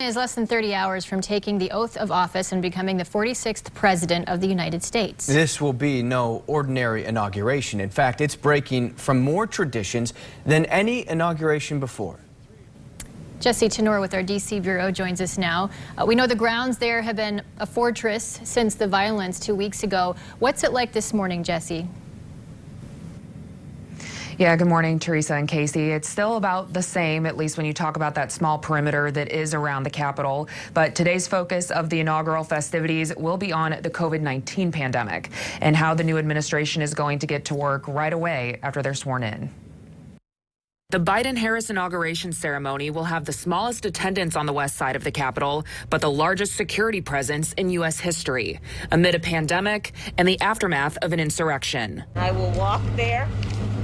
Is less than 30 hours from taking the oath of office and becoming the 46th president of the United States. This will be no ordinary inauguration. In fact, it's breaking from more traditions than any inauguration before. Jesse Tenor with our D.C. Bureau joins us now. We know the grounds there have been a fortress since the violence 2 weeks ago. What's it like this morning, Jesse? Yeah, good morning, Teresa and Casey. It's still about the same, at least when you talk about that small perimeter that is around the Capitol. But today's focus of the inaugural festivities will be on the COVID-19 pandemic and how the new administration is going to get to work right away after they're sworn in. The Biden-Harris inauguration ceremony will have the smallest attendance on the west side of the Capitol, but the largest security presence in U.S. history, amid a pandemic and the aftermath of an insurrection. I will walk there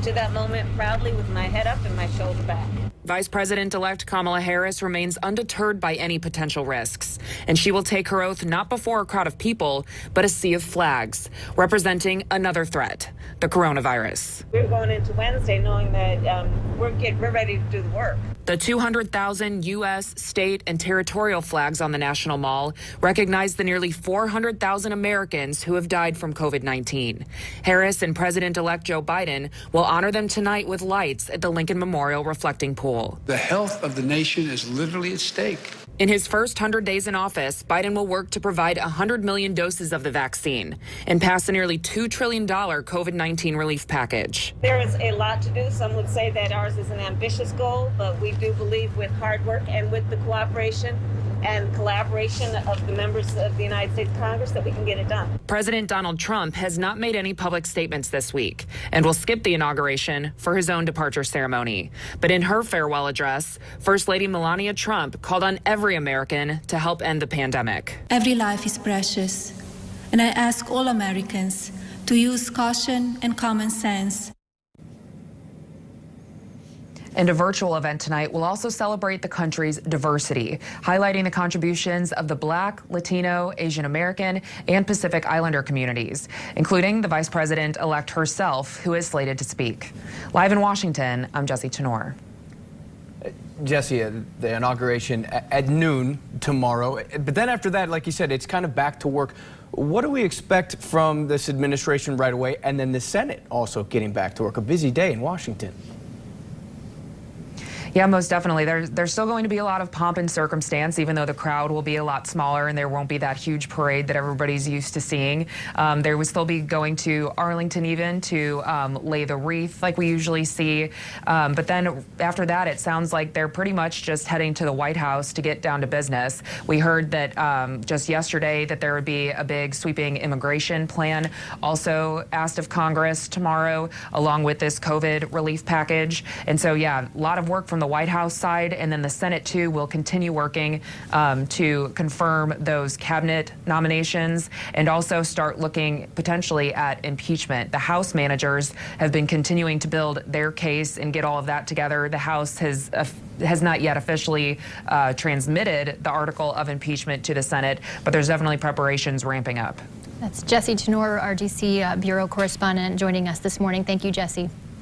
to that moment proudly with my head up and my shoulder back. Vice President-elect Kamala Harris remains undeterred by any potential risks, and she will take her oath not before a crowd of people, but a sea of flags, representing another threat, the coronavirus. We're going into Wednesday knowing that we're ready to do the work. The 200,000 U.S., state, and territorial flags on the National Mall recognize the nearly 400,000 Americans who have died from COVID-19. Harris and President-elect Joe Biden will honor them tonight with lights at the Lincoln Memorial Reflecting Pool. The health of the nation is literally at stake. In his first 100 days in office, Biden will work to provide 100 million doses of the vaccine and pass a nearly $2 trillion COVID-19 relief package. There is a lot to do. Some would say that ours is an ambitious goal, but we do believe with hard work and with the cooperation and collaboration of the members of the United States Congress that we can get it done. President Donald Trump has not made any public statements this week and will skip the inauguration for his own departure ceremony. But in her farewell address, First Lady Melania Trump called on every American to help end the pandemic. Every life is precious, and I ask all Americans to use caution and common sense. And a virtual event tonight will also celebrate the country's diversity, highlighting the contributions of the Black, Latino, Asian American, and Pacific Islander communities, including the Vice President-elect herself, who is slated to speak. Live in Washington, I'm Jesse Tenor. Jesse, the inauguration at noon tomorrow, but then after that, like you said, it's kind of back to work. What do we expect from this administration right away, and then the Senate also getting back to work? A busy day in Washington. Yeah, most definitely. There's still going to be a lot of pomp and circumstance, even though the crowd will be a lot smaller and there won't be that huge parade that everybody's used to seeing. There will still be going to Arlington even to lay the wreath like we usually see. But then after that, it sounds like they're pretty much just heading to the White House to get down to business. We heard that just yesterday that there would be a big sweeping immigration plan also asked of Congress tomorrow, along with this COVID relief package. And so, yeah, a lot of work from the White House side, and then the Senate too will continue working to confirm those cabinet nominations and also start looking potentially at impeachment. The House managers have been continuing to build their case and get all of that together. The House has not yet officially transmitted the article of impeachment to the Senate, but there's definitely preparations ramping up. That's Jesse Tenor, our D.C. Bureau correspondent, joining us this morning. Thank you, Jesse.